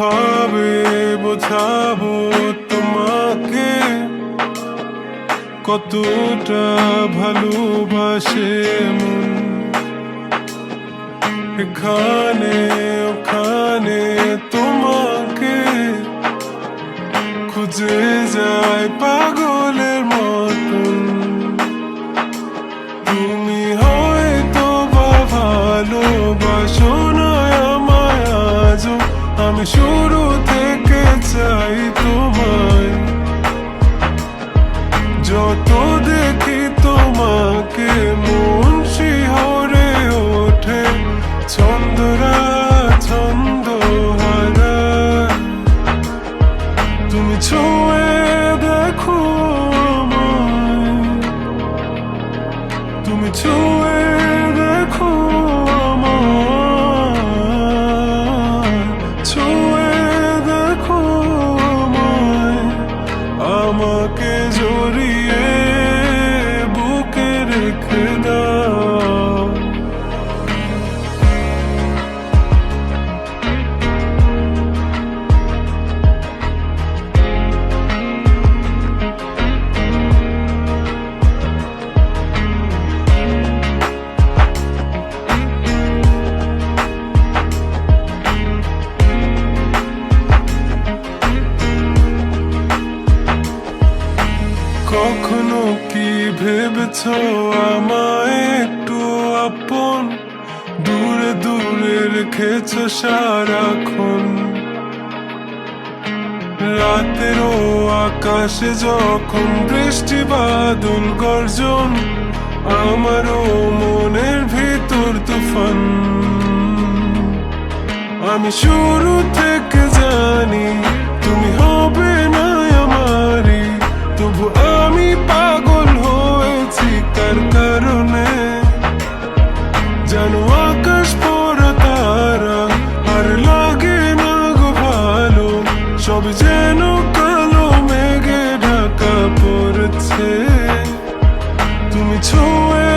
কিভাবে বোঝাবো তোমাকে কতটা ভালোবাসে মন। এখানে ওখানে তোমাকে খুঁজে যায় পাগলের মতন। তুমি হয়তো বা ভালোবাসো না আমায় আজও, আমি শুরু থেকে চাই তোমায়। যত দেখি তোমাকে মন শিহরে ওঠে, ছন্দরা ছন্দ হারায়। তুমি ছুঁয়ে দেখো আমায়, তুমি ছুঁয়ে দেখো আমায়, ছুঁয়ে দেখো আমায়। আমাকে জড়িয়ে বুকে রেখে দাও। কখনো কি ভেবেছ আমায় একটু আপন, দূরে দূরে রেখেছ সারাক্ষণ। রাতেরও আকাশে যখন বৃষ্টি বাদল গর্জন, আমারও মনের ভিতর তুফান। আমি শুরু থেকে জানি তুমি হবে না আমারই, তবু আমি পাগল হয়েছি কার কারণে। জানো আকাশ পড়া তারা আর লাগে না গো ভালো, সব যেন কালো মেঘে ঢাকা পড়েছে। তুমি ছুঁয়ে